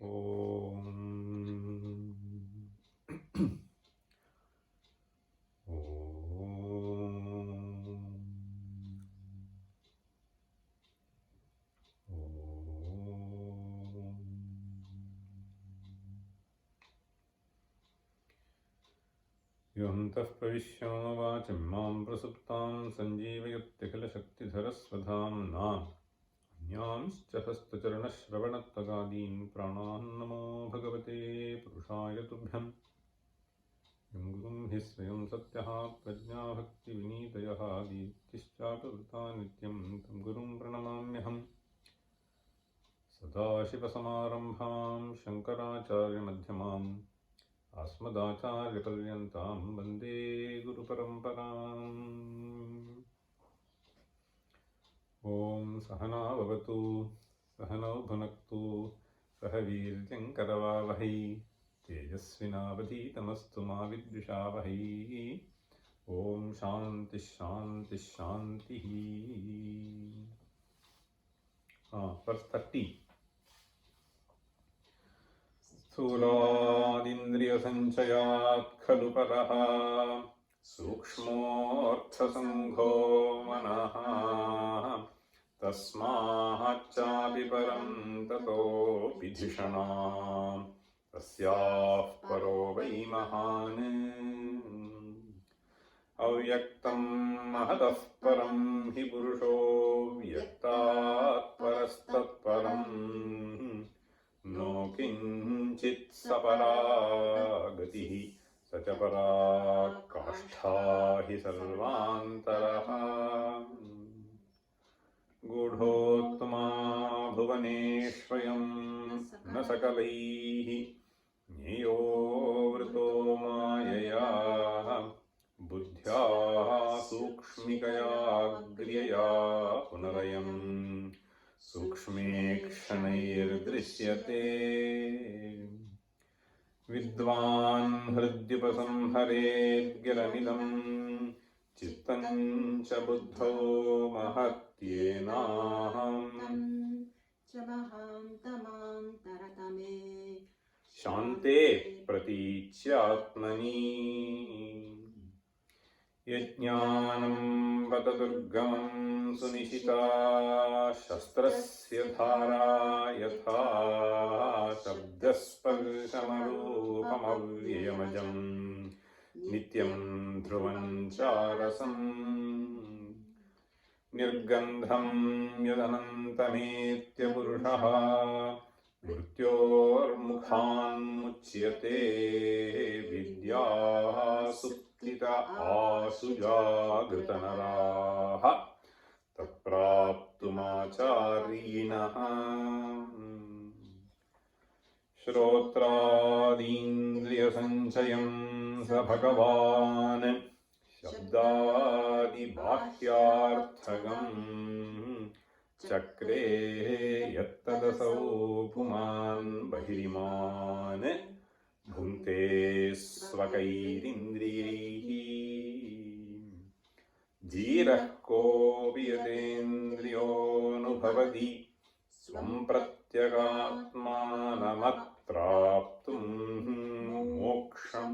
Om. योऽन्तः प्रविश्य वाचं मां प्रसुप्तां सञ्जीवयत्यखिलशक्तिधरस्वधाम्ना अन्यांश्च हस्तचरणश्रवणत्वगादीन् प्राणान् नमो भगवते पुरुषाय तुभ्यम्। यं गुरुं हि स्वयं सत्यः प्रज्ञाभक्तिविनीतयः दीप्तिश्चापवृता नित्यं तं गुरुं प्रणमाम्यहम्। सदाशिवसमारम्भां शङ्कराचार्यमध्यमाम् अस्मदाचार्यपर्यन्तां वन्दे गुरुपरम्पराम्। ॐ सहना भवतु सहनौ भुनक्तु सह वीर्यङ्करवावहै तेजस्विनावधीतमस्तु मा विद्विषावहै। ॐ शान्तिः शान्तिः शान्तिः। verse 30. स्थूलादिन्द्रियसञ्चयात् खलु परः सूक्ष्मोऽर्थसङ्घो मनः तस्माच्चापि परं ततोऽपि धिषणाम् तस्याः परो वै महान्। अव्यक्तं महतः परं हि पुरुषो व्यक्तात् परस्तत्परम् नो किञ्चित् सपरा गतिः स च परा काष्ठा हि सर्वान्तरः। गूढोत्तमा भुवनेष्वयं न सकलैः ज्ञेयो वृतो मायया बुद्ध्या सूक्ष्मिकया ग्र्यया पुनरयम् सूक्ष्मेक्षणैर्दृश्यते। विद्वान् हृद्युपसंहरेद्गिरमिदं चित्तं च बुद्धौ महत्येनाहम् शान्ते प्रतीच्यात्मनि। यज्ञानं बत दुर्गमं सुनिशिता शस्त्रस्य धारा यथा शब्दस्पर्शमरूपमव्ययमजं नित्यं ध्रुवं चारसम्। निर्गन्धं यदनन्तमेत्य पुरुषः मृत्योर्मुखान्मुच्यते। विद्या सुप्तित आसु जागृतनराः तत्प्राप्तुमाचार्यिणः। श्रोत्रादीन्द्रियसञ्चयं स भगवान् शब्दादिबाह्यार्थगम् चक्रे यत्तदसौ पुमान् बहिरिमान् भुङ्क्ते स्वकैरिन्द्रियैः। धीरः कोऽपि यतेन्द्रियोऽनुभवति स्वं प्रत्यगात्मानमत्राप्तुं मोक्षं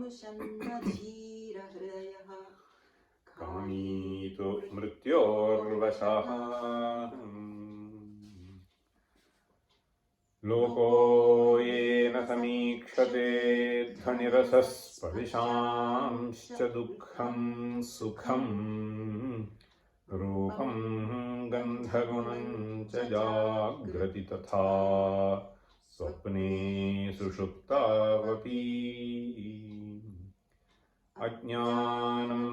कामीतो मृत्योर्वशः। लोको येन समीक्षते ध्वनिरसः स्पर्शांश्च दुःखं सुखं रूपं गन्धगुणं च जाग्रति तथा स्वप्ने सुषुप्तावपि। अज्ञानं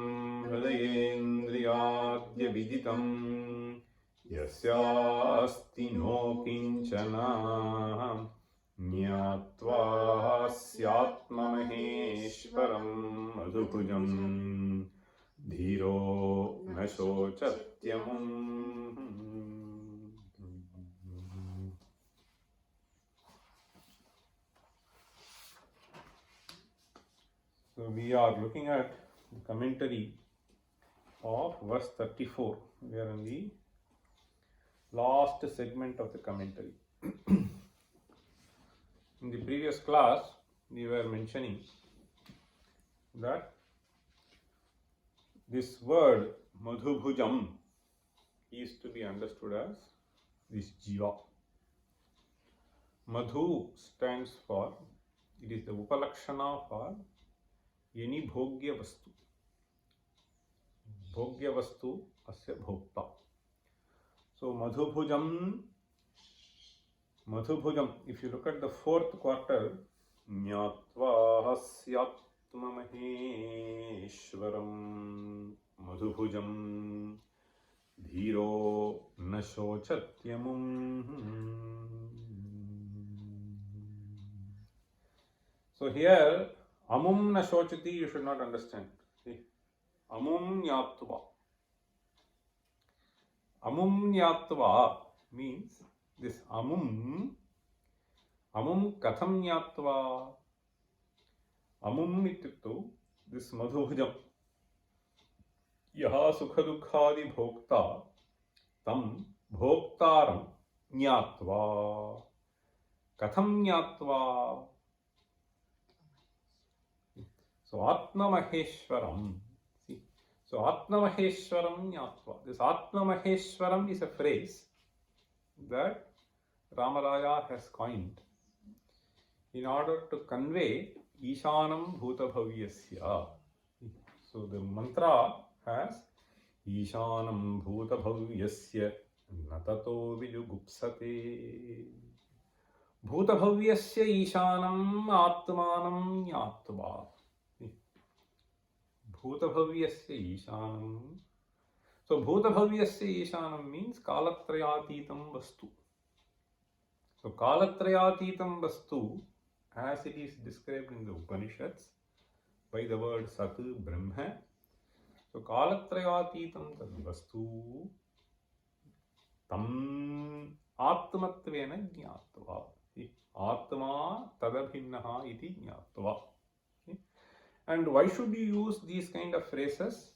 हृदयेन्द्रियाद्यविदितं यस्यास्ति नो किञ्चन ज्ञात्वा स्यात्ममहेश्वरं मधुभुजं धीरो न शोचत्यमुम्। So we are looking at the commentary of verse 34. We are in the last segment of the commentary. In the previous class we were mentioning that this word Madhubhujam is to be understood as this Jiva. Madhu stands for, it is the Upalakshana for any Bhogya Vastu. Bhogya Vastu asya Bhokta. So Madhubhujam, if you look at the fourth quarter, Nyatva Hasyatma Maheshwaram Madhubhujam Dhiro Nashochatyamum. So here, Amum Nashochati you should not understand. See, Amum Nyatva. Amum Nyatva means this Amum Katham Nyatva. Amum ityuktu, this Madhubhujam. Yaha Sukhadukhadi Bhokta Tam Bhoktaram Nyatva. Katham Nyatva. So Atma Maheshwaram. See, so Atma Maheshwaram Nyatva. This Atma Maheshwaram is a phrase that Ramaraya has coined in order to convey Ishanam Bhutabhavyasya. So the mantra has Ishanam Bhutabhavyasya Natato Vijugupsate. Bhutabhavyasya Ishanam Atmanam Nyatva. Bhutabhavyasya Ishanam. So Bhutabhavyasya Ishanam means Kalatrayatitam Vastu. So Kalatrayatitam Vastu, as it is described in the Upanishads by the word Sat Brahma. So Kalatrayatitam tad Vastu Tam Atmatvena Jnatva. Atma Tadabhinnaha iti Jnatva. And why should you use these kind of phrases?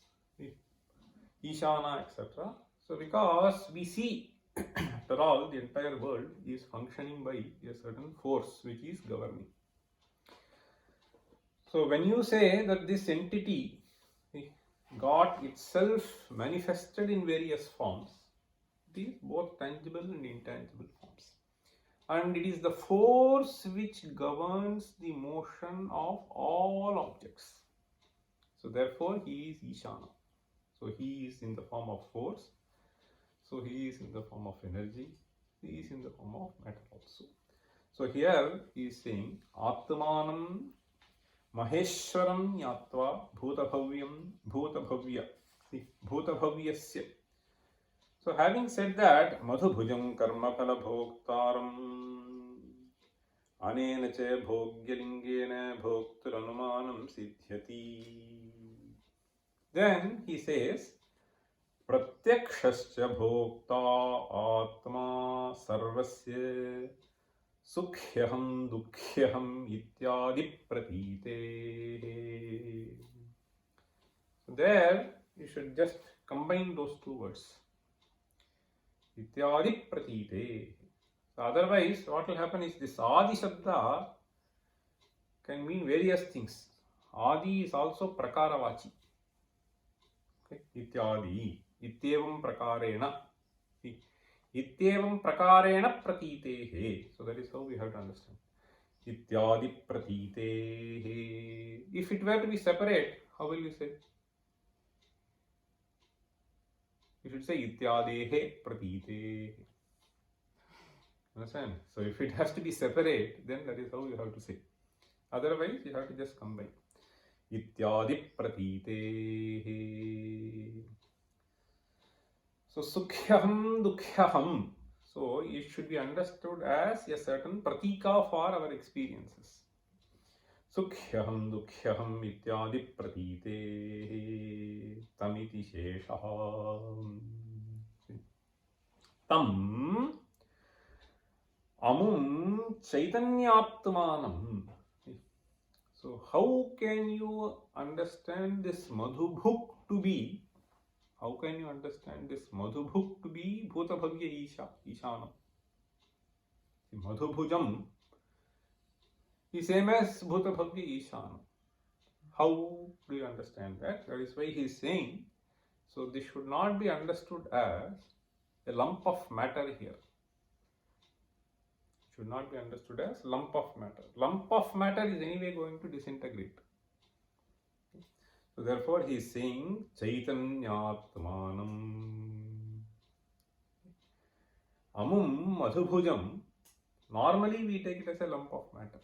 Ishana, etc. So because we see after all the entire world is functioning by a certain force which is governing. So when you say that this entity got itself manifested in various forms, it is both tangible and intangible forms. And it is the force which governs the motion of all objects. So therefore he is Ishana. So he is in the form of force. So he is in the form of energy. He is in the form of matter also. So here he is saying Atmanam Maheshwaram Nyatva Bhutabhavya. See, Bhutabhavyasya. So having said that, Madhubhujam Karma Phala Bhoktaram Anena Che Bhogyalingena Bhokturanmanam Siddhyati. Then he says Pratyakshascha Bhokta Atma Sarvasya Sukhyaham Dukhyaham Ityadi Pratite. So there you should just combine those two words. Ityadi Pratite. So otherwise what will happen is this Adi Shabda can mean various things. Adi is also Prakaravachi. Okay. Ityadi. Ityevam Prakarena. See. Ityevam Prakarena Pratitehe. So that is how we have to understand. Ityadi Pratitehe. If it were to be separate, how will you say? You should say Ityadehe Pratitehe. Understand? So if it has to be separate, then that is how you have to say. Otherwise, you have to just combine. Ityadi Pratitehe. So Sukhyaham Dukhyaham. So it should be understood as a certain pratika for our experiences. Sukhyaham Dukhyaham Ityadi Pratitehe Tamiti Sheshaham. Tam Amum Chaitanyatmanam. So how can you understand this Madhubhuk to be? How can you understand this Madhubhuk to be Bhutabhavya Ishanam? Madhubhujam is same as Bhuta Bhavya Ishana. How do you understand that? That is why he is saying, so this should not be understood as a lump of matter here. Should not be understood as lump of matter. Lump of matter is anyway going to disintegrate. So therefore he is saying Chaitanyatmanam Amum Madhubhujam. Normally we take it as a lump of matter.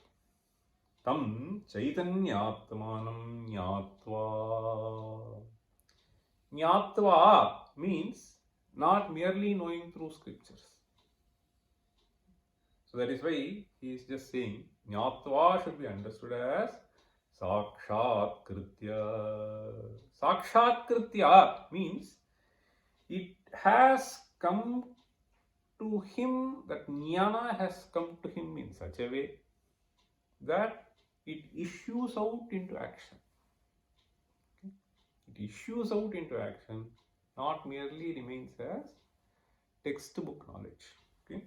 Tam Chaitanyatmanam Nyatva. Nyatva means not merely knowing through scriptures. So that is why he is just saying Nyatva should be understood as Sakshat Kritya. Sakshat Kritya means it has come to him, that jnana has come to him in such a way that it issues out into action. It issues out into action, not merely remains as textbook knowledge. Okay.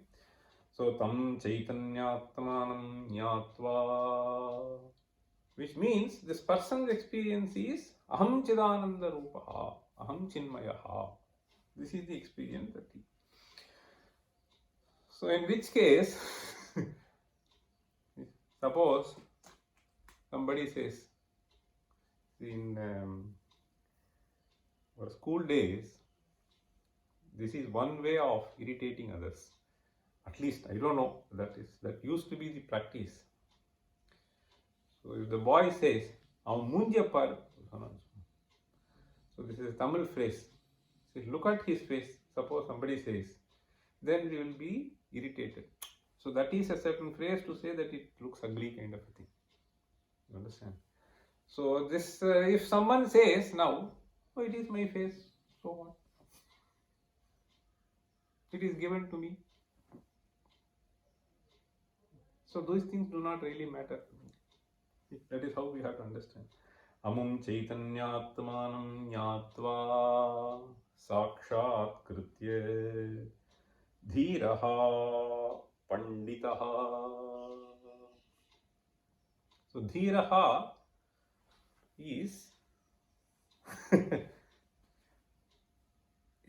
So tam chaitanyatmanam nyatva, which means this person's experience is aham chidananda rupaha, aham chinmayaha. This is the experience that he. So in which case, suppose somebody says in our school days, this is one way of irritating others. At least I don't know, that used to be the practice. So if the boy says, "Avan munja par," so this is a Tamil phrase. So look at his face. Suppose somebody says, then we will be irritated. So that is a certain phrase to say that it looks ugly kind of a thing. You understand? So this, if someone says now, "Oh, it is my face," so what? It is given to me. So those things do not really matter. That is how we have to understand. Amum chaitanyatmanam nyatva sakshat kritye dhiraha panditaha. So dhiraha is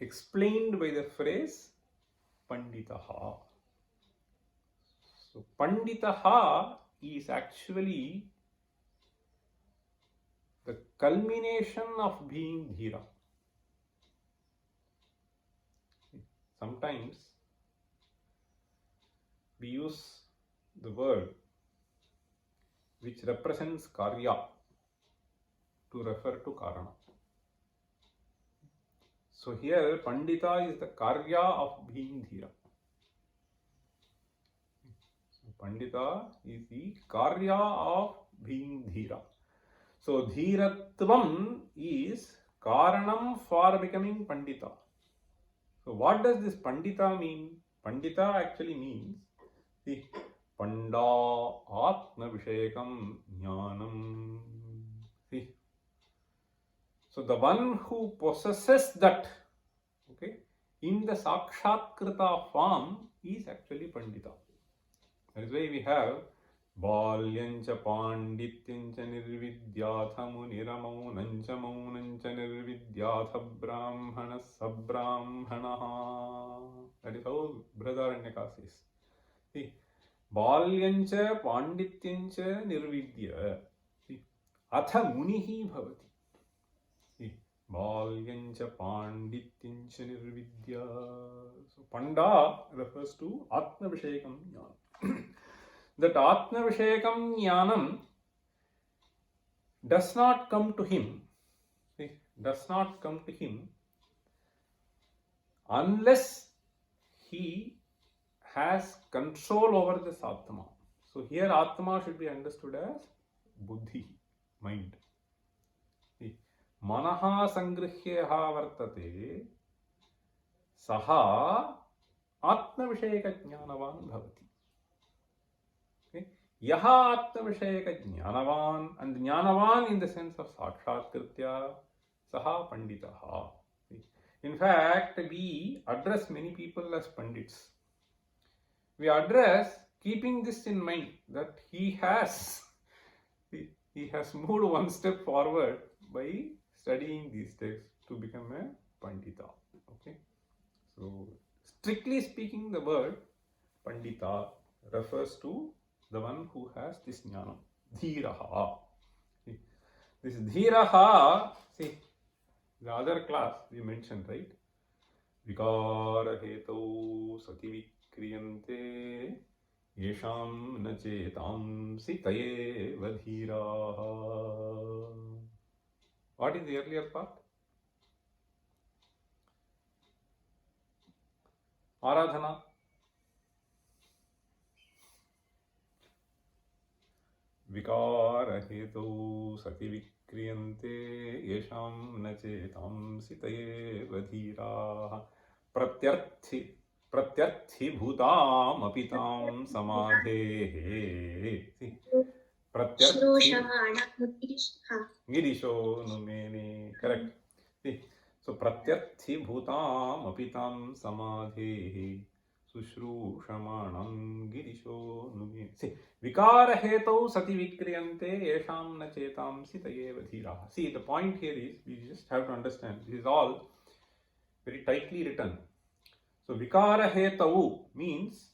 explained by the phrase panditaha. So panditaha is actually the culmination of being dhira. Sometimes we use the word which represents karya to refer to karana. So here pandita is the karya of being dhira. So pandita is the karya of being dhira. So dhiratvam is karanam for becoming pandita. So what does this pandita mean? Pandita actually means the panda atma vishayakam jnanam. See? So the one who possesses that, okay, in the sakshatkrita form is actually pandita. That is why we have Balyancha pandityancha nirvidyatha muniramaunancha maunancha nirvidyatha brahmana sabrahmanaha. That is how Vedāntamuktāvalī says. See, Balyancha pandityancha nirvidya. See, atha munihi bhavati. See, Balyancha pandityancha nirvidya. So Panda refers to Atma Vishayakam Jnana. That Atma Vishayakam Jnanam does not come to him, unless he has control over this Atma. So here Atma should be understood as Buddhi, mind. See, Manaha Sangrihyeha Vartate Saha Atma Vishayaka Jnanavan Bhavati. Yaha Atma Vishayaka Jnanavan, and Jnanavan in the sense of Sakshat Kritya, Saha Panditaha. In fact, we address many people as Pandits. We address keeping this in mind, that he has moved one step forward by studying these texts to become a Pandita. Okay, so strictly speaking, the word Pandita refers to the one who has this jnanam, dhiraha. See, this dhiraha, see, the other class we mentioned, right? Vikara hetau sati vikriyante yesham na chetam sitaye vadhiraha. What is the earlier part? Aradhana. Vikara hetau sati vikriyante yesham na chetam sitaye vadhiraha. प्रत्यर्थि भूताम अपिताम समाधेः. प्रत्यर्थि गिरिशो नुमेने. Correct. See, so pratyarthi bhutam apitam samadheः sushrushamanam girisho numene. See, vikara hetau sati vikriyante yesham na chetam sitaye vadhiraha. See, the point here is, we just have to understand, this is all very tightly written. So vikara hetau means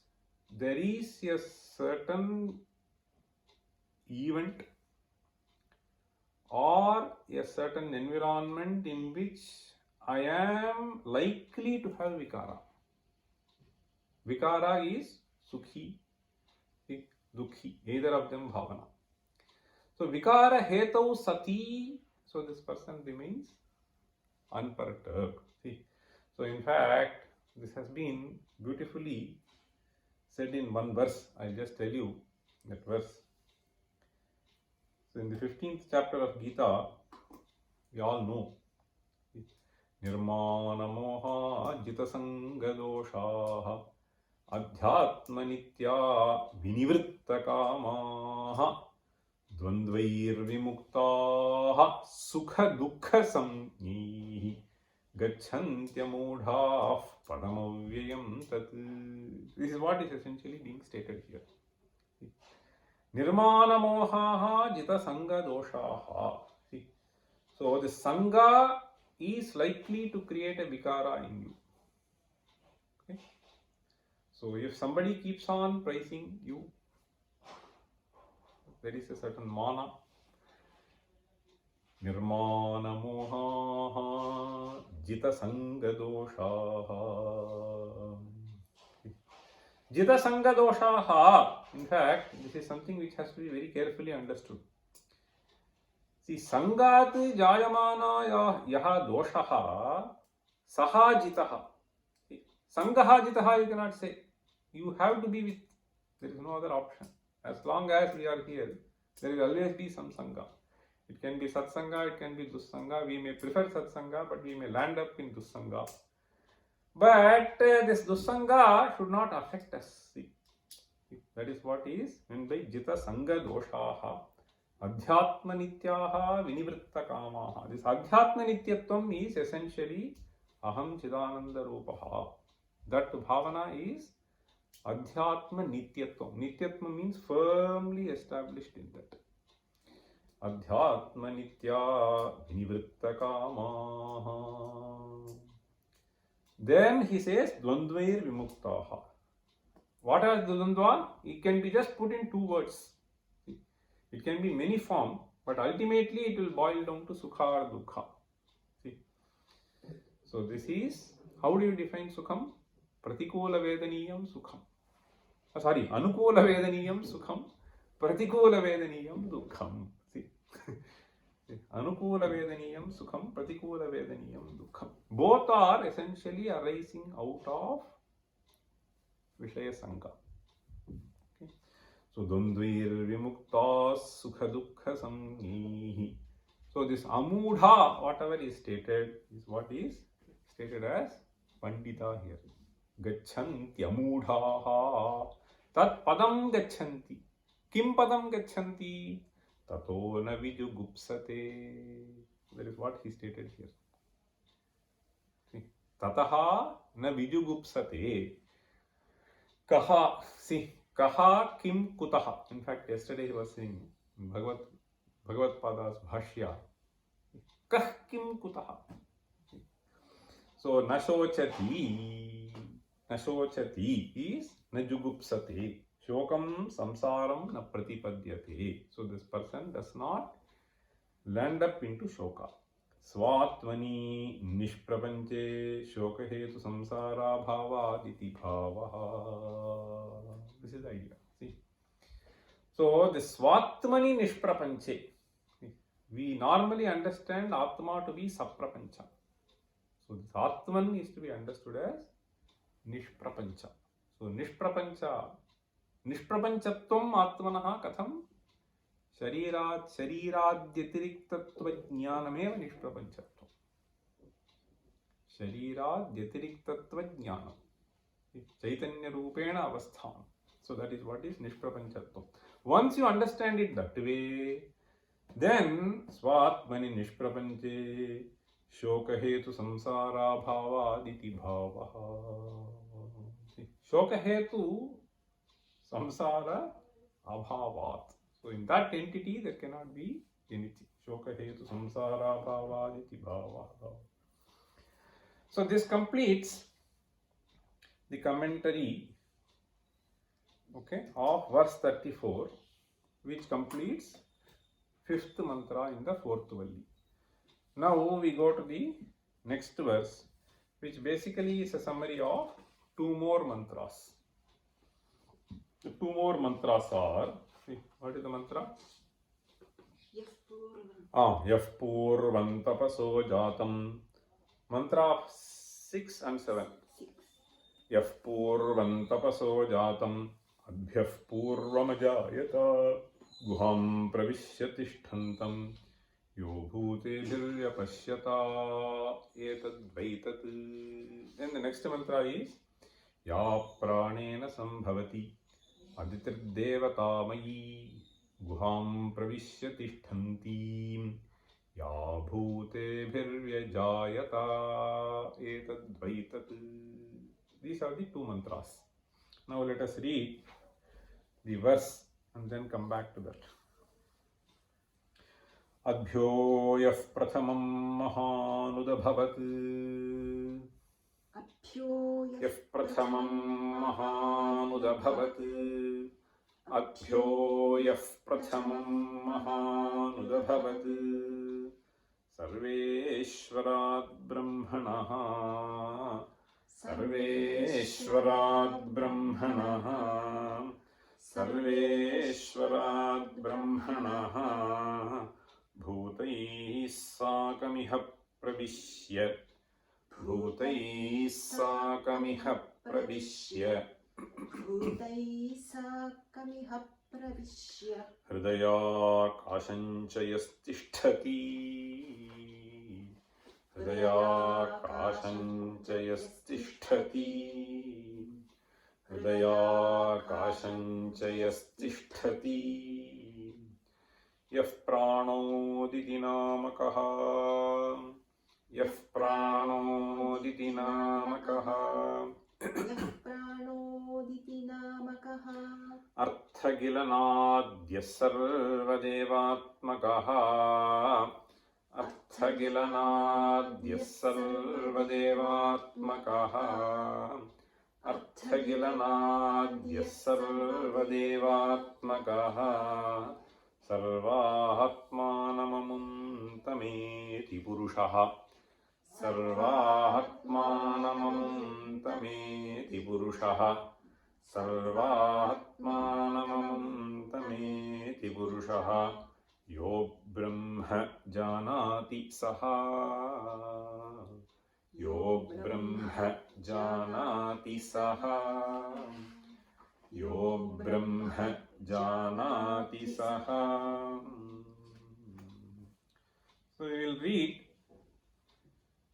there is a certain event or a certain environment in which I am likely to have vikara. Vikara is sukhi, dukhi, either of them bhavana. So vikara hetau sati, so this person remains unperturbed. See, so in fact, this has been beautifully said in one verse. I'll just tell you that verse. So in the 15th chapter of Gita, we all know, Nirmana moha jitasanga doshaha adhyatma nitya vinivritta kamaha dvandvair vimuktaha sukha dukkha samnyihi gacchantyamoodhaah padamavyayam tat. This is what is essentially being stated here. Nirmana mohaha jita sanga doshaha. See, so the sanga is likely to create a vikara in you. Okay? So if somebody keeps on praising you, there is a certain mana. Nirmana mohaha jita sanga doshaha. Jita sanga doshaha. In fact, this is something which has to be very carefully understood. See, sangat jayamana yaha doshaha saha jitaha. Sangaha jitaha you cannot say. You have to be with, there is no other option. As long as we are here, there will always be some sangha. It can be satsanga, it can be dussanga. We may prefer satsanga, but we may land up in dussanga. But this dussanga should not affect us. See, that is what is meant by jita sanga doshaha adhyatma nityaha vinivritta kamaha. This adhyatma nityatvam is essentially aham chidananda rupaha. That bhavana is adhyatma nityatvam. Nityatma means firmly established in that. Adhyatma nitya vinivritta kamaha. Then he says dvandvair vimuktaha. What are the dvandva? It can be just put in two words. It can be many forms, but ultimately it will boil down to sukha or dukkha. See? So this is, how do you define sukham? Pratikula vedaniyam sukham. Anukula vedaniyam sukham, pratikula vedaniyam dukkam. See? Anukula vedaniyam sukham, pratikula vedaniyam dukkam. Both are essentially arising out of Vishaya Sangha. Okay. So, Dvandvair vimukta sukha dukkha samnihi. So, this amudha, whatever is stated, is what is stated as Pandita here. Gacchanti amudhaha. Tat padam gacchanti. Kim padam gacchanti? Tato na vijugupsate. That is what he stated here. See, tataha na vijugupsate. Kaha, see, Kaha kim kutaha. In fact, yesterday he was saying Bhagavad Pada's Bhashya. Kah kim kutaha. So nashochati. Nashochati is najugupsate. Shokam samsaram na pratipadyate. So this person does not land up into shoka. Svatvani nishprapanche shokahetu samsara bhavaditi bhavaha. This is the idea. See? So the svatmani nishprapanche. We normally understand Atma to be saprapancha. So this Atman is to be understood as nishprapancha. So nishprapanchatvam atmanaha katham शरीराद्यतिरिक्तत्व ज्ञानमेव निष्प्रपंचत्वम्. शरीराद्यतिरिक्तत्व ज्ञानम, चैतन्य रूपेण अवस्थान. So that is what is nishprapanchatvam. Once you understand it that way, then svatmani nishprapanche shokahetu samsara bhavaditi bhavaha. Shokahetu samsara abhavat. So in that entity there cannot be anything. Shoka hetu samsara bhavaditi bhavaha. So this completes the commentary, okay, of verse 34, which completes fifth mantra in the fourth valli. Now we go to the next verse, which basically is a summary of two more mantras. The two more mantras are, what is the mantra? Yaf purvam tapaso jatam. Mantra 6 and 7. Yaf purvam tapaso jatam adhyaf purvamajayata guham pravishyatishtantam yo bhutebhiryapashyata etadvaitat. Then the next mantra is ya pranena sambhavati Aditirdevatamayi guham pravishyatishtanti ya bhutebhiryajayata etadvaitat. These are the two mantras. Now let us read the verse and then come back to that. Adbhyo yaf prathamam mahanudabhavat. Yaf prathamam mahanudabhavat. Adbhyo yaf prathamam mahanudabhavat. Sarveshwarat brahmanaha. Sarveshwarat brahmanaha. Sarveshwarat brahmanaha. Bhutaiः sakamiha pravishya. Bhutaiः sakamiha pravishya. Bhutaiः sakamiha pravishya. Hridayakashancha yastisthati. Hridayakashancha yastisthati. Hridayakashancha yastisthati. Yaf pranoditi namakaha. Yaf pranoditi namakaha. Yah pranoditi namakaha. Arthagilanadya sarvadevatmakaha. Arthagilanadya sarvadevatmakaha. Arthagilanadya sarvadevatmakaha. Sarvahatmanamamamtameti purushaha. Sarvahatmanamamtameti purushaha. Sarvahatmanamamtameti purushaha. Yo brahma janati saha. Yo brahma janati saha. Yo brahma janati saha. So we will read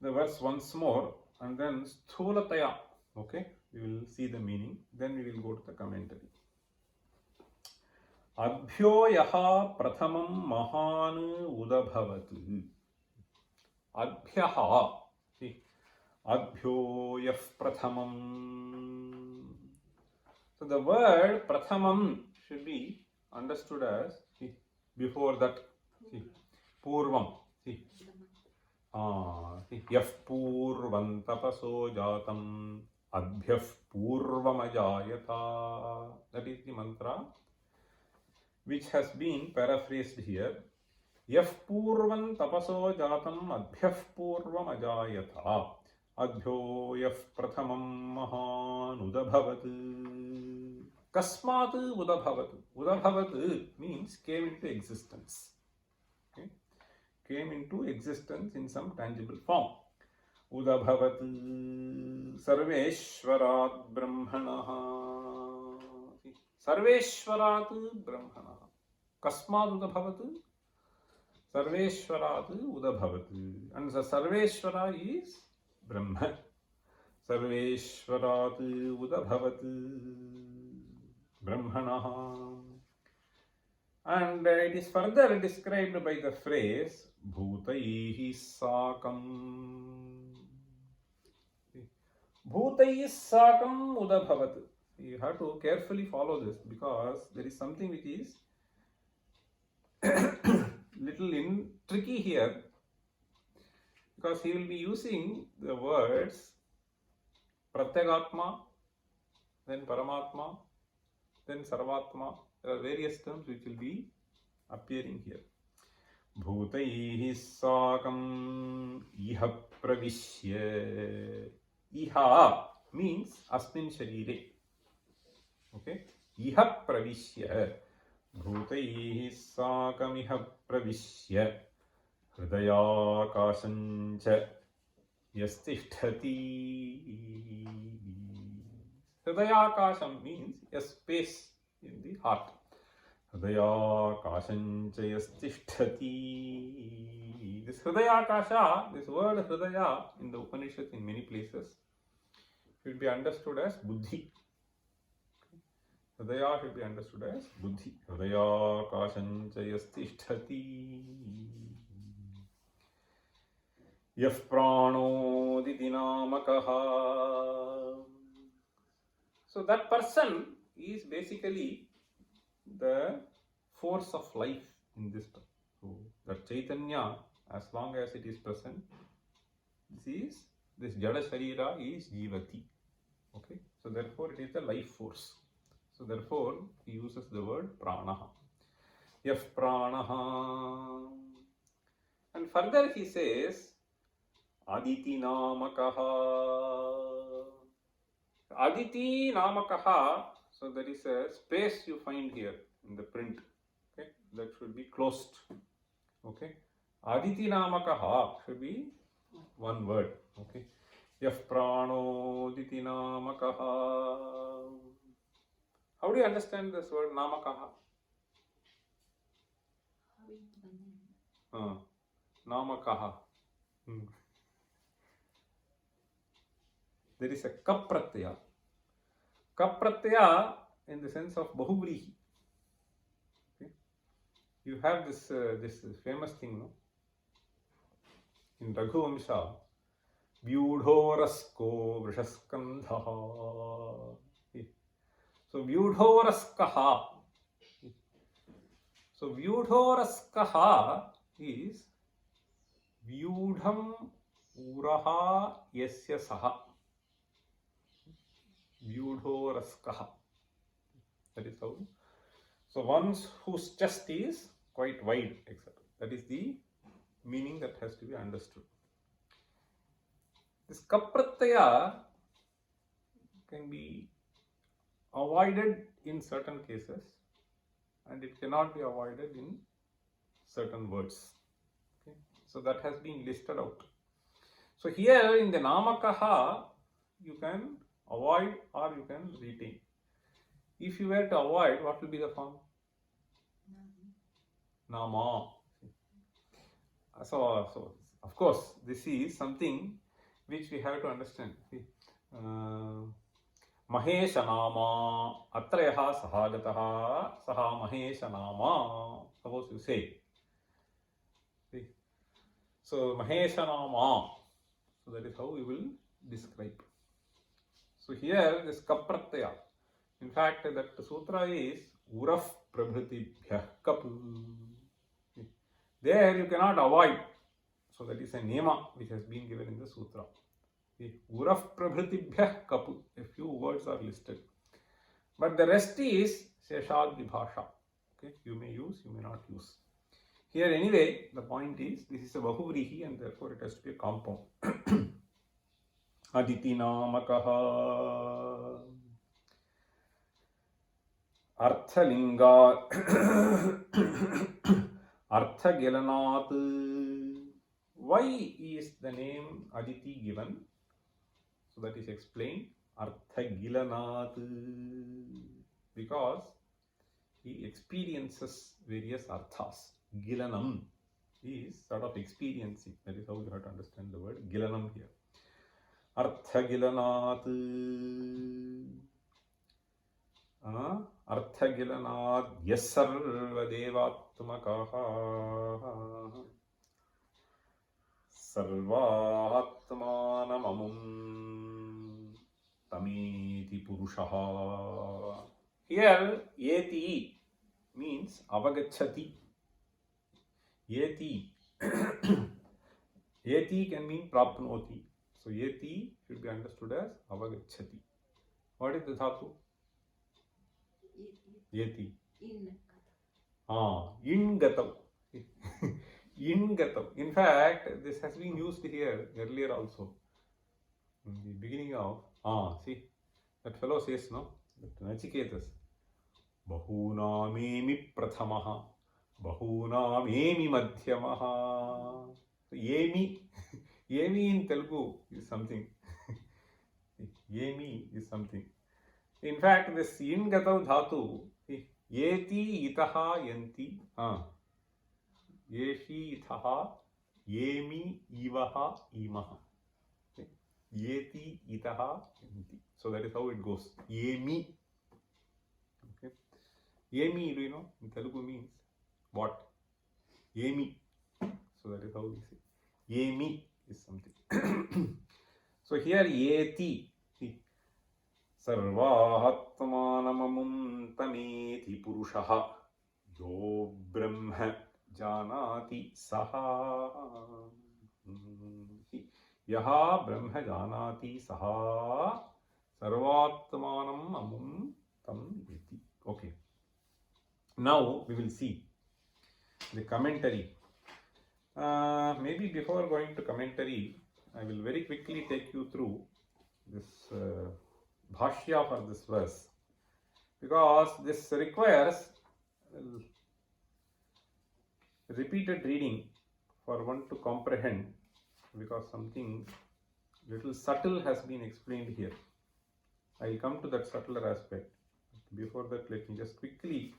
the verse once more and then sthulataya, okay, we will see the meaning, then we will go to the commentary. Adbhyo yaha prathamam mahan udabhavat. Adbhyaha, see, adbhyo yaf prathamam. So So the word prathamam should be understood as, see, before that, see, purvam, see, yaf purvam tapaso jatam adbhyaf purvam ajayata. That is the mantra which has been paraphrased here. Yaf purvam tapaso jatam adbhyaf purvam ajayata adbhyo yaf prathamam mahan udabhavat. Kasmat udabhavat. Udabhavat means came into existence. Okay? Came into existence in some tangible form. Udabhavat sarveshwarat brahmanaha. Sarveshwarat brahmanaha. Kasmat udabhavat. Sarveshwarat udabhavat. And the Sarveshwara is Brahma. Sarveshwarat udabhavat brahmanaha. And it is further described by the phrase bhutaihi sakam. Bhutaihi sakam udabhavat. You have to carefully follow this because there is something which is little tricky here, because he will be using the words pratyagatma, then paramatma, then sarvatma. There are various terms which will be appearing here. Bhutaihi sakam iha pravishya. Iha means asmin sharire. Okay? Iha pravishya. Bhutaihi sakam iha pravishya. Hridayakasancha yastisthati. Hridayakasam means a space in the heart. Hridayakasancha yastisthati. This Hridayakasha, this word Hridaya in the Upanishads in many places should be understood as Buddhi. Hridaya should be understood as Buddhi. Hridayakasancha yastisthati. Yaf prano diti namakaha. So that person is basically the force of life in this person. So that Chaitanya, as long as it is present, this Jada Sharira is Jivati. Okay, so therefore it is the life force. So therefore he uses the word pranaha. Yaf pranaha. And further he says Aditi namakaha. Aditi namakaha. So there is a space you find here in the print. Okay, that should be closed. Okay, Aditi namakaha should be one word. Okay, Yaf prano diti namakaha. How do you understand this word namakaha? Namakaha. There is a kap pratyaya. Kap pratyaya in the sense of bahuvrihi. Okay? You have this famous thing, no? In Raghuvamsha, Vyudhorasko Vrishaskandha. So Vyudhoraskaha. So Vyudhoraskaha is Vyudham Uraha Yasya Saha. Vyudhoraskaha. That is how. So one whose chest is quite wide, etc. That is the meaning that has to be understood. This kapratyaya can be avoided in certain cases and it cannot be avoided in certain words. Okay? So that has been listed out. So here in the namakaha you can avoid or you can retain. If you were to avoid, what will be the form? Nama. So of course this is something which we have to understand. See, Mahesha Nama Atrayaha Sahagataha Saha Mahesha Nama. Suppose you say. See? So Mahesha Nama. So that is how we will describe. So here this kapratyaya In fact, that sutra is Uraf Prabhritibhyah Kap. There you cannot avoid. So that is a nema which has been given in the sutra. Uraf Prabhritibhyah Kap. A few words are listed. But the rest is Sheshad Vibhasha. Okay, you may use, you may not use. Here anyway, the point is this is a Bahuvrihi and therefore it has to be a compound. Aditi Namakaha Arthalinga Arthagilanat. Why is the name Aditi given? So that is explained. Arthagilanat. Because he experiences various arthas. Gilanam is sort of experiencing. That is how you have to understand the word Gilanam here. Arthagilanat. Arthagilanat Yasarva Devatmakaha Sarvatmanamamum Tamiti Purushaha. Here, Yeti means Avagachati. Yeti. Yeti can mean Prapnoti. So, Yeti should be understood as Avagachati. What is the dhatu? Yeti. Ingatav. Ingatav. In fact, this has been used here earlier also. In the beginning of, see, that fellow says, no, that Nachiketas, Bahunamemi Prathamaha, Bahunamemi Madhyamaha. So, Yemi, Yemi in Telugu is something. Yemi is something. In fact, this Ingatav dhatu, Yeti itaha yanti, Yeshi itaha, Yemi ivaha imaha. Okay. Yeti itaha yanti. So that is how it goes. Yemi. Okay. Yemi, do you know, in Telugu means what? Yemi. So that is how we say. Yemi is something. So here Yeti. Sarvahatmanamamum tameti purushaha yo brahma janati saha. Yaha brahma janati saha sarvatmanam amum tam yeti. Okay. Now we will see the commentary. Maybe before going to commentary, I will very quickly take you through this bhashya for this verse, because this requires repeated reading for one to comprehend, because something little subtle has been explained here. I will come to that subtler aspect. Before that, let me just quickly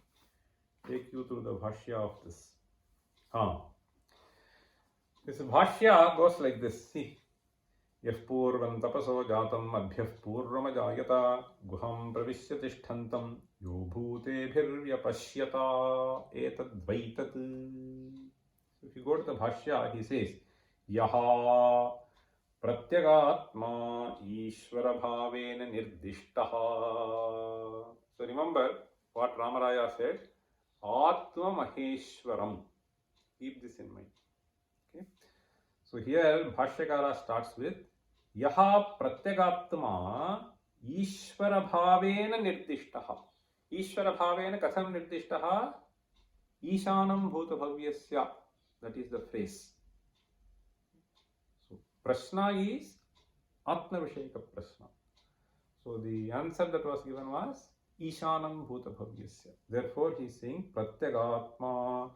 take you through the bhashya of this. This bhashya goes like this. See. Yah purvam tapaso jatam abhyah purvamajayata guham pravishya tishtantam yo bhutebhiryapashyata etadvaitat. So if you go to the bhashya, he says, Yaha pratyagatma ishvara bhavena nirdishtaha. So remember what Ramaraya said, Atma Maheshwaram. Keep this in mind. Okay. So here Bhashyakara starts with Yaha pratyagatma ishvara bhavena nirdishtaha. Ishvara bhavena katham nirdishtaha? Ishanam bhuta bhavyasya. That is the phrase. So prashna is Atma Vishayaka prashna. So the answer that was given was Ishanam bhuta bhavyasya. Therefore he is saying pratyagatma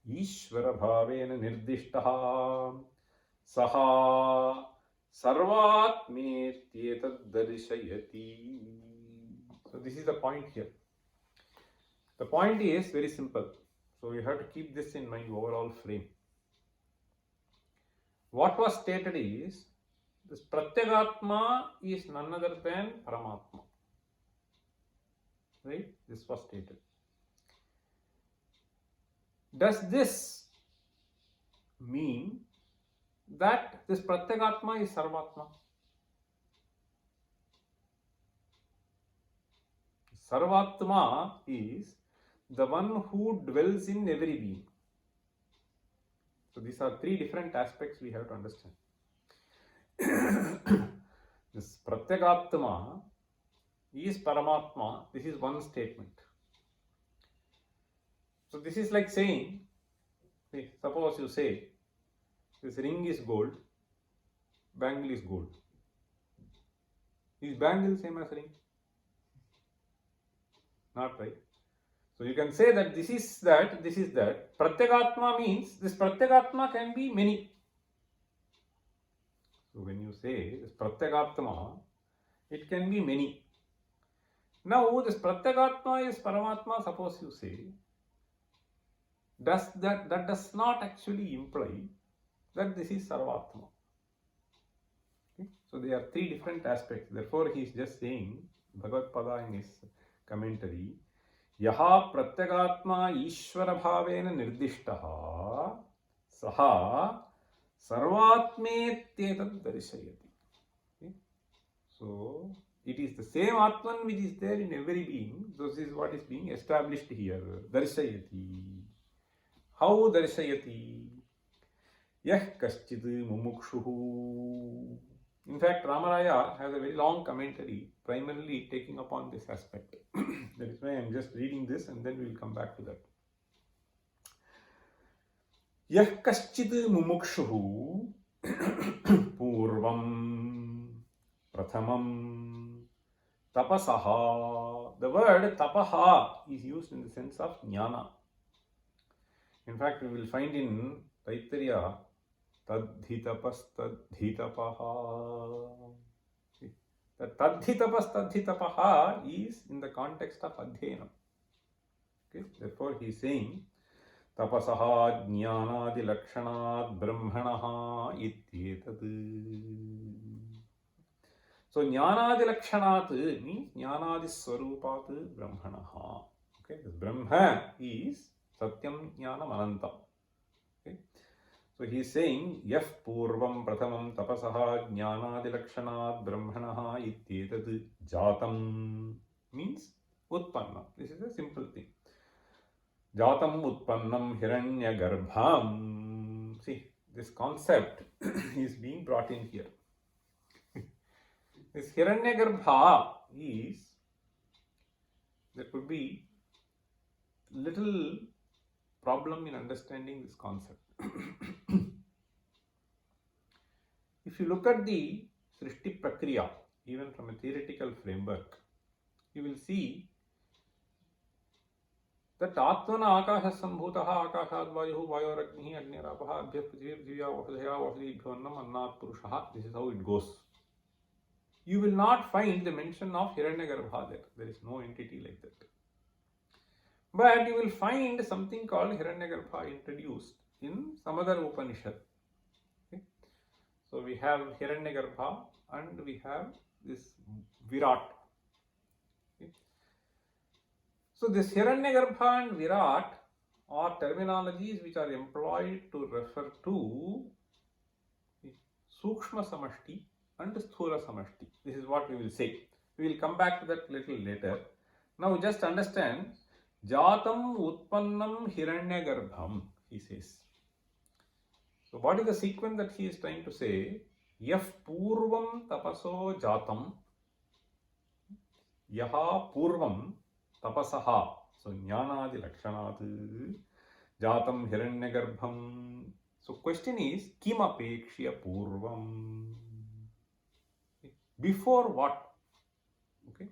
ishvara bhavena nirdishtaha saha sarvatmetyetad darshayati. So this is the point here. The point is very simple. So you have to keep this in mind, overall frame. What was stated is, this Pratyagatma is none other than Paramatma. Right? This was stated. Does this mean that this Pratyagatma is Sarvatma? Sarvatma is the one who dwells in every being. So these are three different aspects we have to understand. This Pratyagatma is Paramatma. This is one statement. So this is like saying, suppose you say, this ring is gold, bangle is gold. Is bangle same as ring? Not right. So you can say that this is that, this is that. Pratyagatma means this Pratyagatma can be many. So when you say this Pratyagatma, it can be many. Now this Pratyagatma is Paramatma, suppose you say, that does not actually imply that this is Sarvatma. Okay? So there are three different aspects. Therefore he is just saying, Bhagavad Pada in his commentary, Yaha Pratyagatma Ishvara Bhavena Nirdishtaha Saha Sarvatmetyetat Darishayati. Okay? So it is the same Atman which is there in every being. This is what is being established here. Darishayati. How darishayati? Yah kaschid mumukshuhu. In fact, Ramaraya has a very long commentary, primarily taking upon this aspect. That is why I am just reading this and then we will come back to that. Yah kaschid mumukshuhu purvam prathamam tapasaha. The word tapaha is used in the sense of jnana. In fact, we will find in Taittiriya tadhitapas tadhitapaha. The tadhitapas tadhitapaha is in the context of adhyayana. Okay? Therefore, he is saying tapasaha jnanadi lakshanad brahmanaha ityetad. So jnanadi lakshanat means jnanadi swarupat brahmanaha. Okay? This Brahma is Satyam Jnanam Anantam. Okay? So he is saying, Yaf Purvam Prathamam Tapasaha Jnanadilakshanad Brahmanaha Ityetad Jatam means Utpanna. This is a simple thing. Jatam Utpannam Hiranya Garbham. See, this concept is being brought in here. This Hiranya Garbha is, there could be little problem in understanding this concept. If you look at the Srishti Prakriya, even from a theoretical framework, you will see that Atvana Akasha Sambhutaha Akashad Vayuhu Vayoragnihi Agnirapaha Adhya Prithvi Prithviya Vashadhaya Vashadhibhyonnam Annat Purushaha. This is how it goes. You will not find the mention of Hiranyagarbha there. There is no entity like that. But you will find something called Hiranyagarbha introduced in some other Upanishad. Okay? So we have Hiranyagarbha and we have this Virat. Okay? So this Hiranyagarbha and Virat are terminologies which are employed to refer to Sukshma Samashti and Sthula Samashti. This is what we will say. We will come back to that little later. Now just understand, Jatam Utpannam Hiranyagarbham, he says. So what is the sequence that he is trying to say? Yaf Purvam Tapaso Jatam, Yaha Purvam Tapasaha. So Jnanadi Lakshanat Jatam Hiranyagarbham. So question is, Kim Apekshya Purvam? Before what? Okay.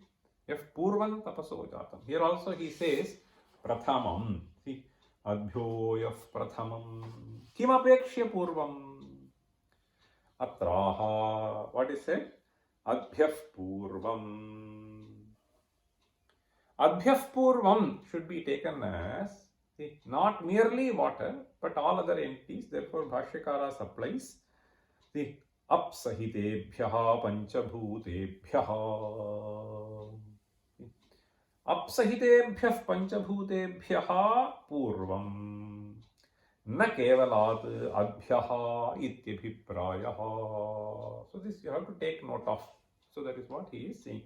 If Purvam Tapaso Jatam. Here also he says Prathamam. See, Adhyo Yaf Prathamam. Kim Apekshya Purvam? Atraha. What is it? Adhyaf Purvam. Adhyaf Purvam should be taken as, see, not merely water, but all other entities. Therefore, Bhashyakara supplies the Apsahitebhyaha Panchabhutebhyaha. Apsahitebhyah Panchabhutebhyaha Purvam Na Kevalat Adhyaha Ityabhiprayaha. So this you have to take note of. So that is what he is saying.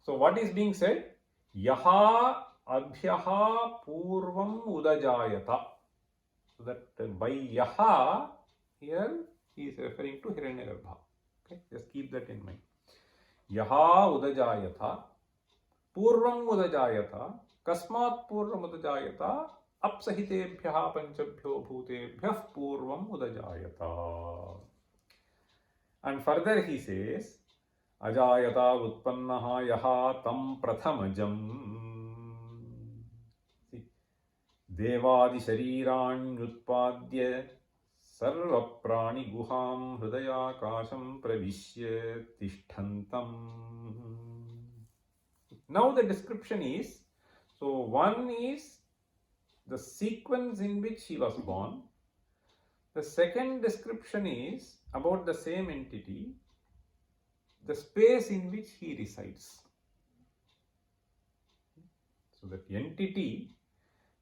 So what is being said? Yaha abhyaha purvam udajayata. So that by Yaha, here he is referring to Hiranyagarbha. Okay, just keep that in mind. Yaha udajayata, purvam udajayata, kasmat purvam udajayata, apsahitebhyaha panchabhyo bhutebhyah purvam udajayata. And further he says, ajayata utpannaha yaha tam prathamajam. Devadi shariranyutpadya sarva prani guham hridayakasham pravishya tishthantam. Now the description is, so one is the sequence in which he was born. The second description is about the same entity, the space in which he resides. So that entity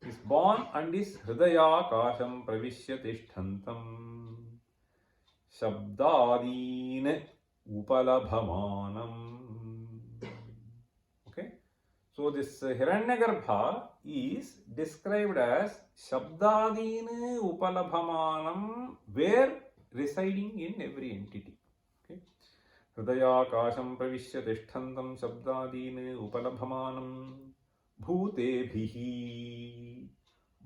is born and is hridayakasham pravishya tishthantam shabdadin upalabhamanam. Okay, so this Hiranyagarbha is described as shabdadin upalabhamanam, where residing in every entity. Okay, hridayakasham pravishya tishthantam shabdadin upalabhamanam bhutebhihi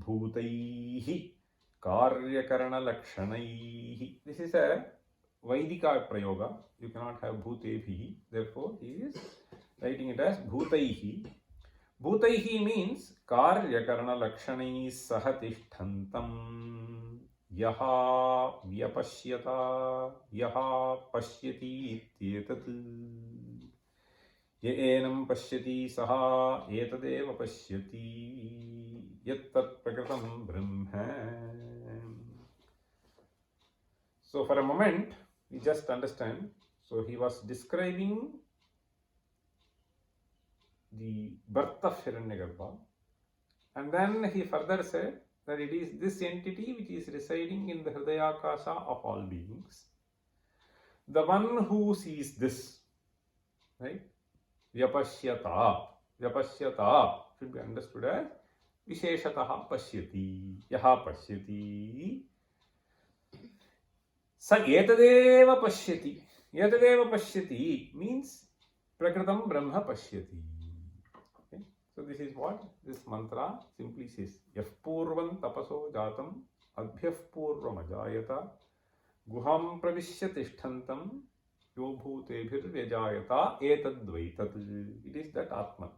bhutaihi karyakarana lakshanaihi. This is a Vaidika prayoga. You cannot have bhutebhihi. Therefore, he is writing it as bhutaihi. Bhutaihi means karyakarana lakshanai sahatishtantam yaha vyapashyata yaha pashyati ityetat. Yenam pashyati saha etadeva pashyati yattat prakritam brahma. So for a moment, we just understand. So he was describing the birth of Hiranyagarbha, and then he further said that it is this entity which is residing in the Hridayakasha of all beings. The one who sees this, right? Vyapashyata. Vyapashyata should be understood as Visheshataha pashyati. Yaha pashyati. Sa etadeva pashyati. Etadeva pashyati means Prakritam Brahma pashyati. Okay? So this is what this mantra simply says. Yah purvam tapaso jatam adbhyah purvam ajayata guham pravishya tishthantam yo bhutebhir vyajayata etadvaitat. It is that Atman.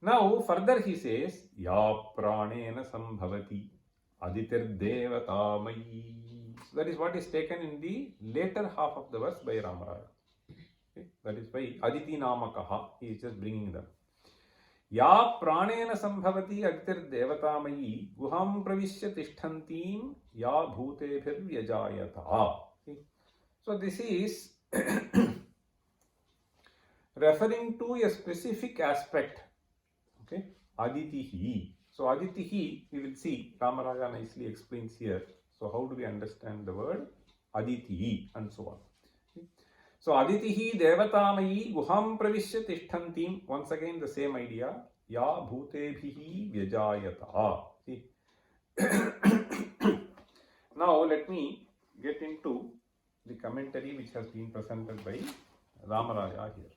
Now further he says, ya pranena sambhavati aditir devatamayi. So that is what is taken in the later half of the verse by Ramaraya. Okay? That is why Aditi Namakaha, he is just bringing them. Ya pranena sambhavati aditir devatamayi guham pravishya tishthantim ya bhutebhir vyajayata. So this is referring to a specific aspect. Okay, Aditihi. So Aditihi, we will see, Ramaraya nicely explains here. So how do we understand the word Aditihi and so on. Okay. So Aditihi devatamayi guham pravishya tishthantim. Once again the same idea. Ya bhutebhihi vyajayata. See. Now let me get into the commentary which has been presented by Ramaraya here.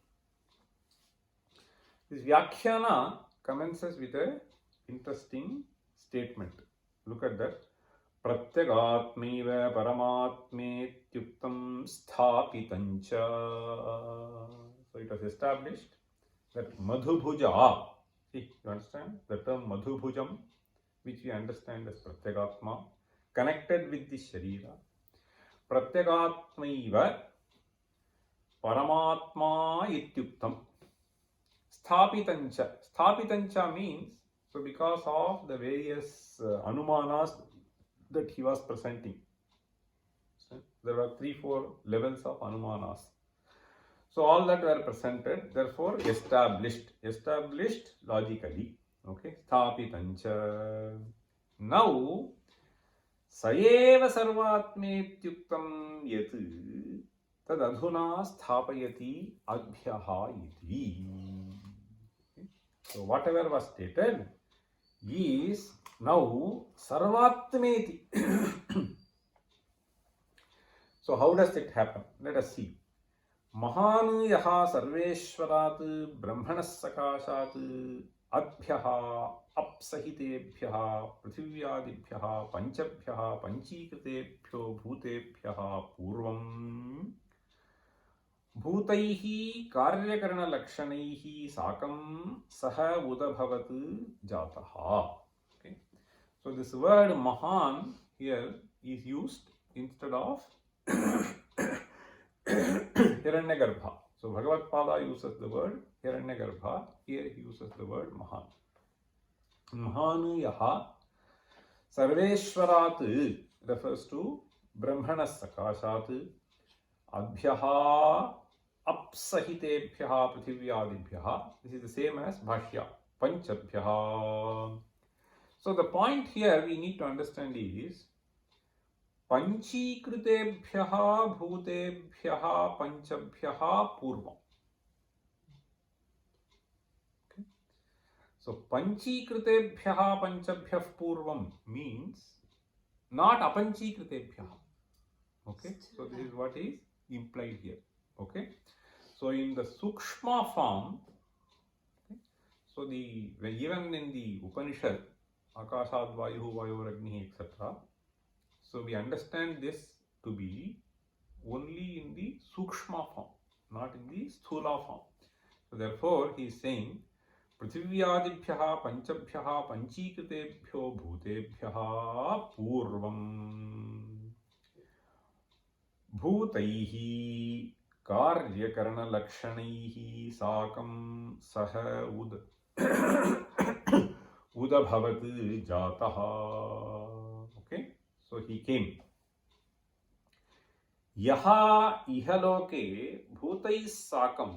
This Vyakhyana commences with an interesting statement. Look at that. Pratyagatmaiva paramatmetyuktam sthapitancha. So it was established that Madhubhuja, see, you understand the term Madhubhujam, which we understand as Pratyagatma, connected with the Sharira. Pratyagatmaiva paramatma ityuktam sthapitancha. Sthapitancha means, so because of the various anumanas that he was presenting, so there were 3-4 levels of anumanas. So all that were presented, therefore established logically. Okay, sthapitancha. Now Sayeva sarvatmetyuktam yat tad adhuna sthapayati adbhyaha iti. So whatever was stated is now Sarvatmeti. So how does it happen? Let us see. Mahanu yaha sarveshwarat brahmanas sakashat adbhyaha apsahitebhyaha prithvivyadibhyaha panchabhyaha panchikritebhyo bhutebhyaha purvam bhutaihi karyakarana-lakshanaihi sakam saha udabhavat jataha. Okay. So this word Mahan here is used instead of Hiranyagarbha. So Bhagavad Pada uses the word Hiranyagarbha. Here he uses the word Mahan. Mahanu yaha sarveshwarat refers to Brahmanas sakashat adbhyaha apsahitebhyaha prithvivyadibhyaha. This is the same as Bhashya. Panchabhyaha. So the point here we need to understand is Panchikritebhyaha bhutebhyaha panchabhyaha purvam. Okay. So Panchikritebhyaha panchabhyah purvam means not apanchikritebhyaha. Okay. So this is what is implied here. Okay. So in the Sukshma form, okay, so even in the Upanishad, Akashat Vayuhu Vayoragnihi etc. So we understand this to be only in the Sukshma form, not in the Sthula form. So therefore he is saying Prithvivyadibhyaha panchabhyaha panchikritebhyo bhutebhyaha purvam bhutaihi karyakarana-lakshanaihi sakam saha udabhavat jataha. Okay. So he came. Yaha ihaloke bhutais sakam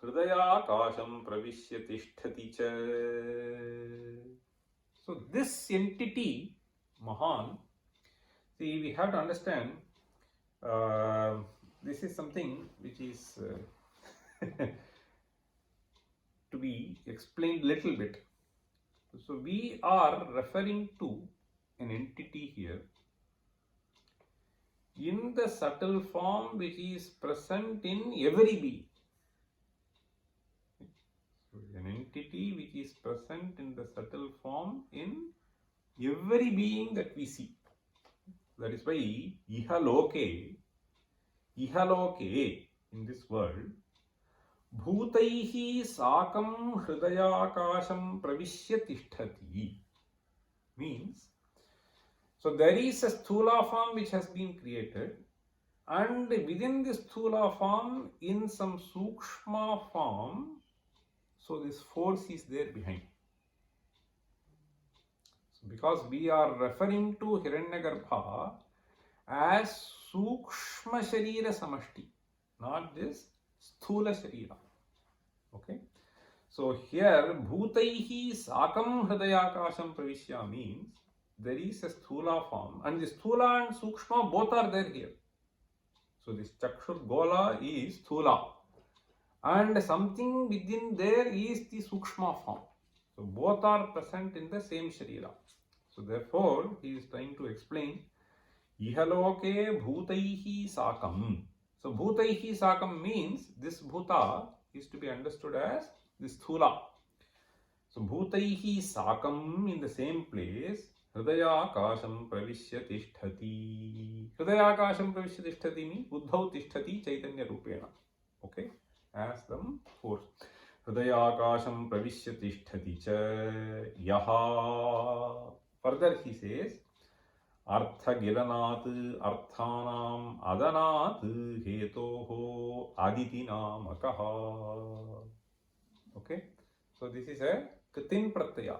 hridayakasham pravishya tishtati cha. So this entity, Mahan, see, we have to understand this is something which is to be explained little bit. So we are referring to an entity here in the subtle form which is present in every being. So an entity which is present in the subtle form in every being that we see. That is why ihaloke in this world bhutaihi sakam hridayakasham pravishya tishtati means, so there is a sthula form which has been created, and within this sthula form in some sukshma form, so this force is there behind. So because we are referring to Hiranyagarbha as sukshma sharira samashti, not this sthula sharira. Okay. So here bhutaihi sakam hridayakasham pravishya means there is a sthula form, and the sthula and sukshma both are there here. So this chakshur gola is sthula, and something within there is the sukshma form. So both are present in the same sharira. So therefore he is trying to explain ihaloke bhutaihi sakam. So bhutaihi sakam means this bhuta is to be understood as this sthula. So bhutaihi sakam in the same place hridayakasham pravishya tishtati. Hridayakasham pravishya tishtati means buddhau tishtati chaitanya rupena. Okay, as the force. Hridayakasham pravishya tishtati cha yaha. Further he says artha gilanat arthanam adanat hetoho aditinamakaha. Okay, so this is a tin pratyaya.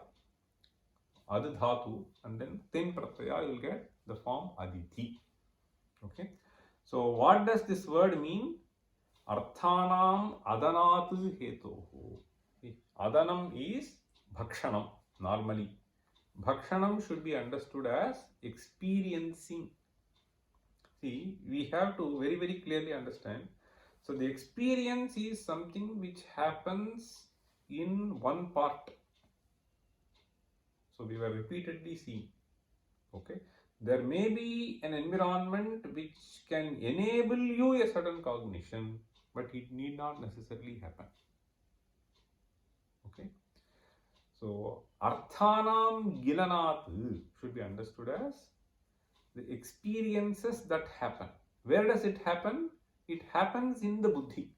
Ad dhatu, and then tin pratyaya, you will get the form aditi. Okay. So what does this word mean? Arthanam adanat hetoho. Adanam is bhakshanam normally. Bhakshanam should be understood as experiencing. See, we have to very, very clearly understand. So the experience is something which happens in one part. So we were repeatedly seeing, okay, there may be an environment which can enable you a certain cognition, but it need not necessarily happen. Okay. So arthanam gilanat should be understood as the experiences that happen. Where does it happen? It happens in the buddhi.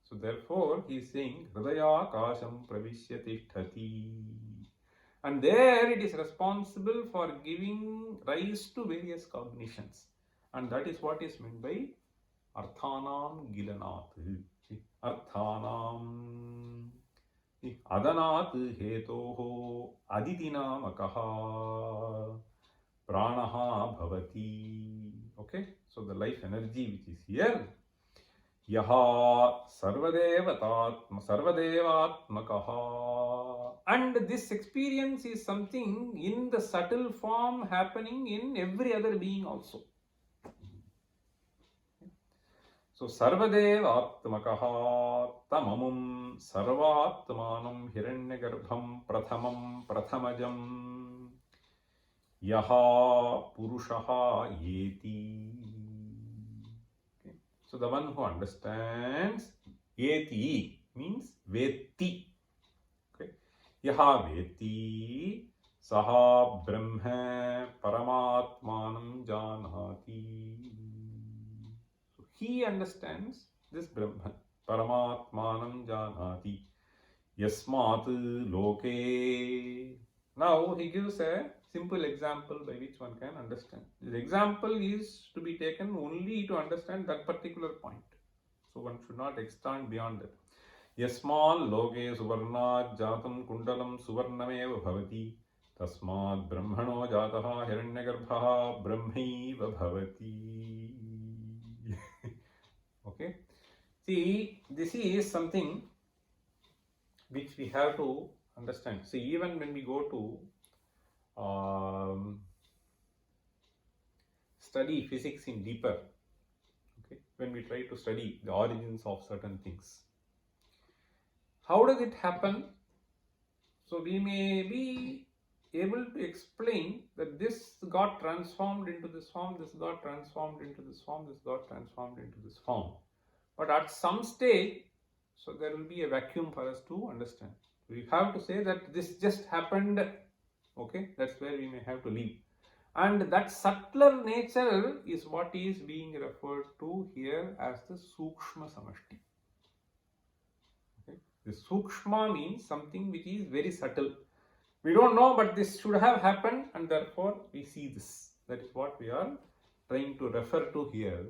So therefore he is saying hridaya kasham pravishya tisthati. And there it is responsible for giving rise to various cognitions. And that is what is meant by arthanam gilanat. Arthanam adanat hetoho aditinamakaha pranaha bhavati. Okay, so the life energy which is here, yaha sarvadevatmakaha. And this experience is something in the subtle form happening in every other being also. So sarvadevatmakaha tamamum sarvatmanam hiranyagarbham prathamam yaha purushaha yeti. Okay. So the one who understands, yeti means veti. Okay. Yaha veti saha brahma paramatmanam janati. So he understands this Brahman, paramatmanam janati. Yasmat loke. Now he gives a simple example by which one can understand. The example is to be taken only to understand that particular point. So one should not extend beyond that. Yasmal loke suvarnat jatam kundalam suvarnameva bhavati tasmad brahmano jataha hiranyagarbhaha brahmaiva bhavati. Okay. See, this is something which we have to understand. See, even when we go to study physics in deeper, okay, when we try to study the origins of certain things, how does it happen? So we may be able to explain that this got transformed into this form, this got transformed into this form, this got transformed into this form. But at some stage, so there will be a vacuum for us to understand. We have to say that this just happened. Okay, that's where we may have to leave. And that subtler nature is what is being referred to here as the Sukshma Samashti. Okay. The Sukshma means something which is very subtle. We don't know, but this should have happened, and therefore we see this. That is what we are trying to refer to here.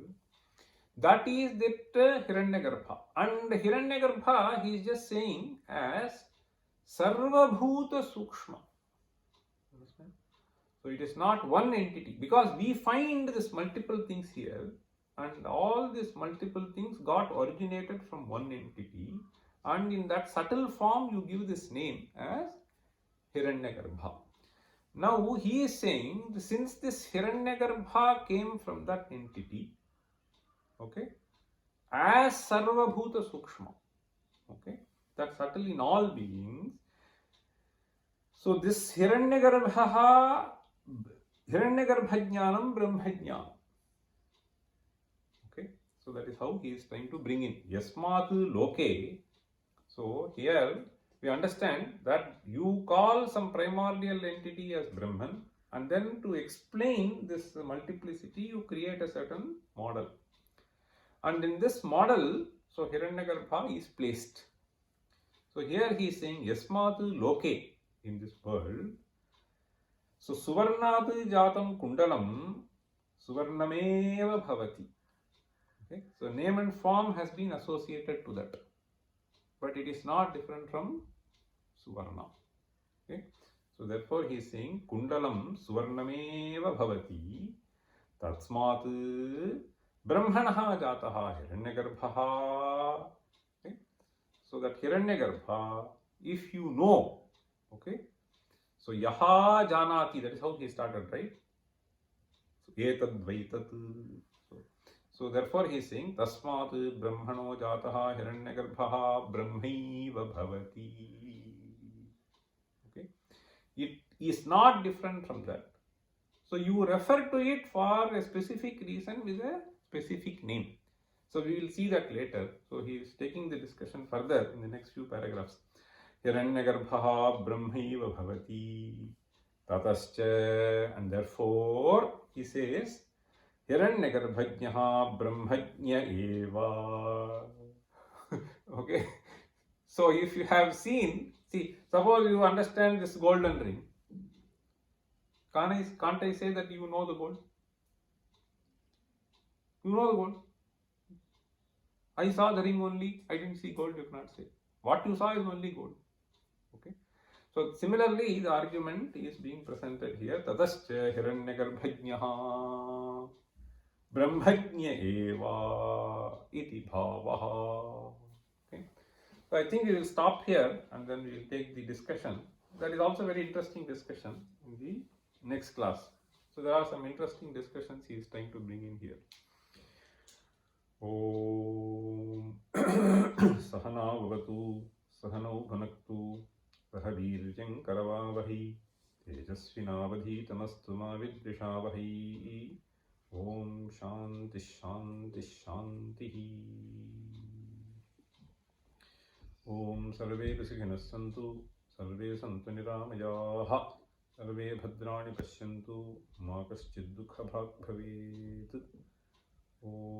That is that Hiranyagarbha. And Hiranyagarbha he is just saying as Sarvabhuta Sukshma. Understand? So it is not one entity, because we find this multiple things here, and all these multiple things got originated from one entity, and in that subtle form you give this name as Hiranyagarbha. Now he is saying, since this Hiranyagarbha came from that entity, okay, as Sarvabhuta Sukshma, okay, that's subtle in all beings. So this Hiranyagarbhajnanam Brahmajnanam. Okay, so that is how he is trying to bring in Yasmat Loke. So here we understand that you call some primordial entity as Brahman, and then to explain this multiplicity you create a certain model. And in this model, so Hiranyagarbha is placed. So here he is saying Yasmat Loke, in this world. So Suvarnat Jatam Kundalam Suvarnameva Bhavati. Okay, so name and form has been associated to that, but it is not different from Suvarna. Okay, so therefore he is saying Kundalam Suvarnameva Bhavati Tatsmat Brahmanaha Jataha Hiranyagarbhaha. Okay, so that Hiranyagarbha, if you know, okay, so Yaha Janati, that is how he started, right? So Etad Vaitat. So So therefore he is saying Tasmat Brahmano Jataha Hiranyagarbhaha Brahmaiva Bhavati. Okay. It is not different from that. So you refer to it for a specific reason with a specific name. So we will see that later. So he is taking the discussion further in the next few paragraphs. Hiranyagarbhaha Brahmaiva Bhavati Tatascha, and therefore he says Hiranyagarbhajnaha Brahmajna Eva. Okay. So if you have seen, see, suppose you understand this golden ring. Can't I say that you know the gold? You know the gold. I saw the ring only, I didn't see gold, you cannot say. What you saw is only gold. Okay. So similarly, the argument is being presented here. Tatascha Hiranyagarbhajnaha Brahmajna Eva iti bhavaha. Okay. So I think we will stop here and then we will take the discussion. That is also a very interesting discussion in the next class. So there are some interesting discussions he is trying to bring in here. Om Sahana Bhavatu Sahanau Bhanaktu Sahavirjam Karavavahi Tejasvinavadhi Tamastu Mavidrishavahi. Om Shanti Shanti Shanti. Om Sarve Sukhina Santu Sarve Santu Niramayaha Sarve Bhadrani Pashyantu Ma Kaschid Dukha Bhag Bhavet. Om